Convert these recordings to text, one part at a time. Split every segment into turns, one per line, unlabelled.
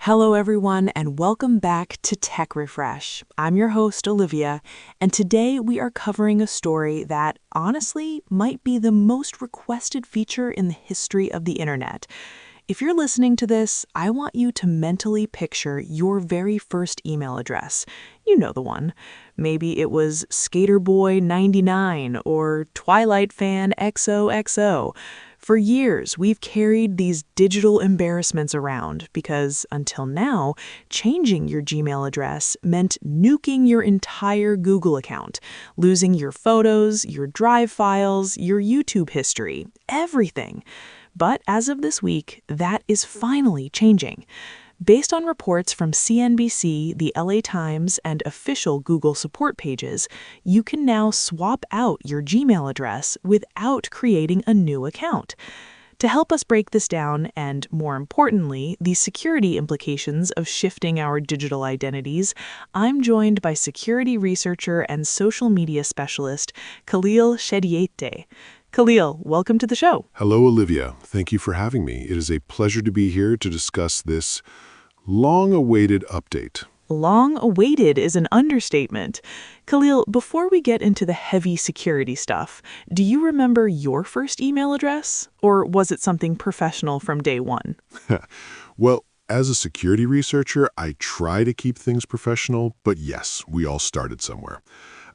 Hello, everyone, and welcome back to Tech Refresh. I'm your host, Olivia, and today we are covering a story that, honestly, might be the most requested feature in the history of the internet. If you're listening to this, I want you to mentally picture your very first email address. You know the one. Maybe it was Skaterboy99 or TwilightFan XOXO. For years, we've carried these digital embarrassments around because, until now, changing your Gmail address meant nuking your entire Google account, losing your photos, your Drive files, your YouTube history, everything. But as of this week, that is finally changing. Based on reports from CNBC, the LA Times, and official Google support pages, you can now swap out your Gmail address without creating a new account. To help us break this down and, more importantly, the security implications of shifting our digital identities, I'm joined by security researcher and social media specialist Khalil Shreateh. Khalil, welcome to the show.
Hello, Olivia. Thank you for having me. It is a pleasure to be here to discuss this long-awaited update.
Long-awaited is an understatement. Khalil, before we get into the heavy security stuff, do you remember your first email address? Or was it something professional from day one?
Well, as a security researcher, I try to keep things professional, but yes, we all started somewhere.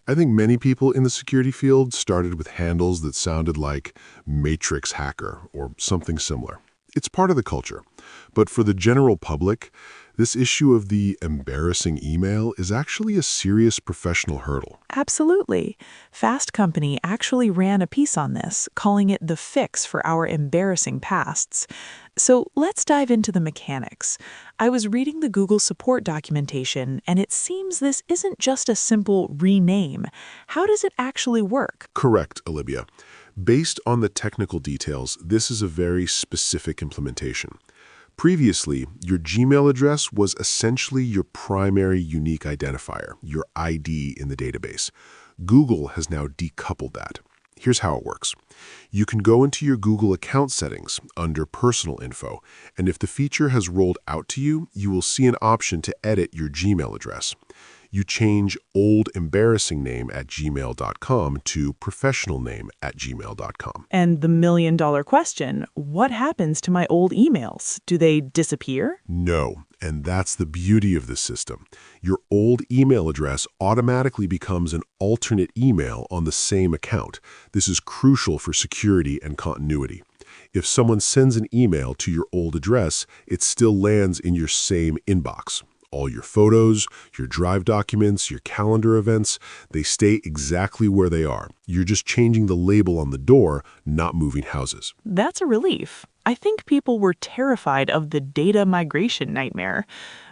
I think many people in the security field started with handles that sounded like Matrix Hacker or something similar. It's part of the culture. But for the general public, this issue of the embarrassing email is actually a serious professional hurdle.
Absolutely. Fast Company actually ran a piece on this, calling it the fix for our embarrassing pasts. So let's dive into the mechanics. I was reading the Google support documentation, and it seems this isn't just a simple rename. How does it actually work?
Correct, Olivia. Based on the technical details, this is a very specific implementation. Previously, your Gmail address was essentially your primary unique identifier, your ID in the database. Google has now decoupled that. Here's how it works. You can go into your Google account settings under Personal Info, and if the feature has rolled out to you, you will see an option to edit your Gmail address. You change old embarrassing name at gmail.com to professional name at gmail.com.
And the million-dollar question, what happens to my old emails? Do they disappear?
No, and that's the beauty of this system. Your old email address automatically becomes an alternate email on the same account. This is crucial for security and continuity. If someone sends an email to your old address, it still lands in your same inbox. All your photos, your Drive documents, your calendar events, they stay exactly where they are. You're just changing the label on the door, not moving houses.
That's a relief. I think people were terrified of the data migration nightmare.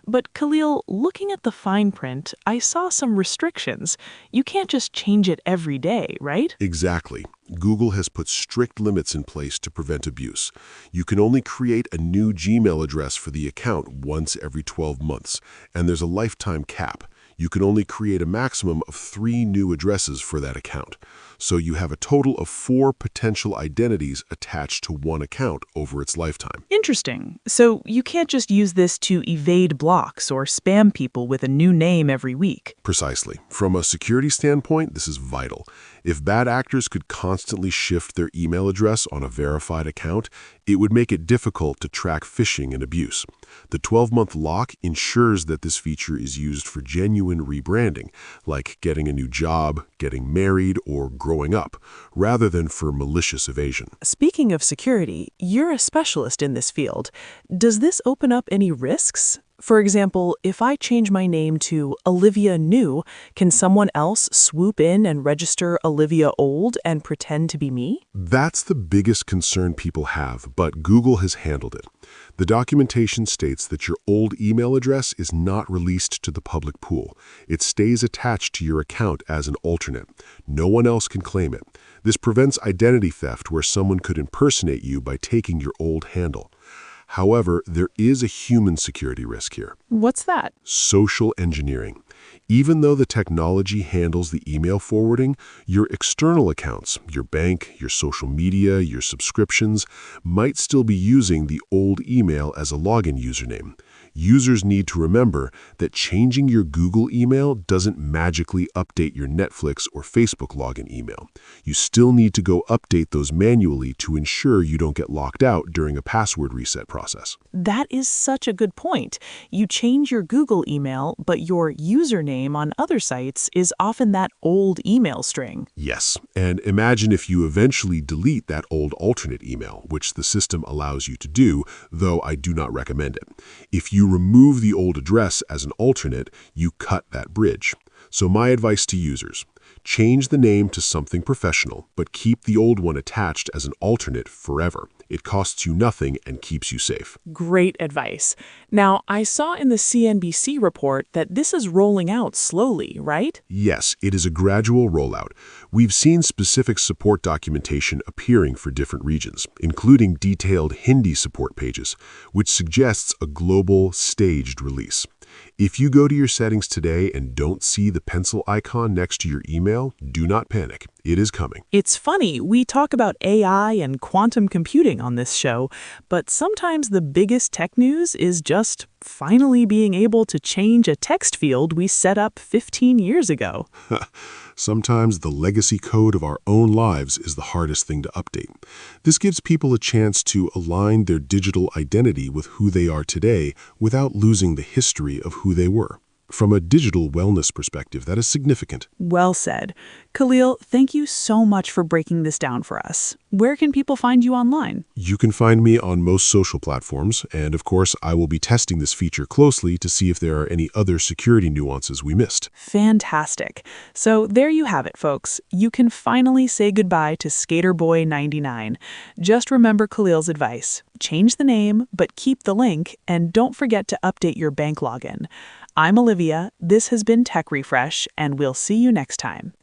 But Khalil, looking at the fine print, I saw some restrictions. You can't just change it every day, right?
Exactly. Google has put strict limits in place to prevent abuse. You can only create a new Gmail address for the account once every 12 months, and there's a lifetime cap. You can only create a maximum of 3 new addresses for that account. So you have a total of 4 potential identities attached to one account over its lifetime.
Interesting. So you can't just use this to evade blocks or spam people with a new name every week.
Precisely. From a security standpoint, this is vital. If bad actors could constantly shift their email address on a verified account, it would make it difficult to track phishing and abuse. The 12-month lock ensures that this feature is used for genuine rebranding, like getting a new job, getting married, or growing up, rather than for malicious evasion.
Speaking of security, you're a specialist in this field. Does this open up any risks? For example, if I change my name to Olivia New, can someone else swoop in and register Olivia Old and pretend to be me?
That's the biggest concern people have, but Google has handled it. The documentation states that your old email address is not released to the public pool. It stays attached to your account as an alternate. No one else can claim it. This prevents identity theft where someone could impersonate you by taking your old handle. However, there is a human security risk here.
What's that?
Social engineering. Even though the technology handles the email forwarding, your external accounts, your bank, your social media, your subscriptions, might still be using the old email as a login username. Users need to remember that changing your Google email doesn't magically update your Netflix or Facebook login email. You still need to go update those manually to ensure you don't get locked out during a password reset process.
That is such a good point. You change your Google email, but your username on other sites is often that old email string.
Yes, and imagine if you eventually delete that old alternate email, which the system allows you to do, though I do not recommend it. If you remove the old address as an alternate, you cut that bridge. So my advice to users: change the name to something professional, but keep the old one attached as an alternate forever. It costs you nothing and keeps you safe.
Great advice. Now, I saw in the CNBC report that this is rolling out slowly, right?
Yes, it is a gradual rollout. We've seen specific support documentation appearing for different regions, including detailed Hindi support pages, which suggests a global, staged release. If you go to your settings today and don't see the pencil icon next to your email, do not panic. It is coming.
It's funny, we talk about AI and quantum computing on this show, but sometimes the biggest tech news is just finally being able to change a text field we set up 15 years ago.
Sometimes the legacy code of our own lives is the hardest thing to update. This gives people a chance to align their digital identity with who they are today without losing the history of who they were. From a digital wellness perspective, that is significant.
Well said. Khalil, thank you so much for breaking this down for us. Where can people find you online?
You can find me on most social platforms, and of course, I will be testing this feature closely to see if there are any other security nuances we missed.
Fantastic. So there you have it, folks. You can finally say goodbye to Skaterboy99. Just remember Khalil's advice. Change the name, but keep the link, and don't forget to update your bank login. I'm Olivia, this has been Tech Refresh, and we'll see you next time.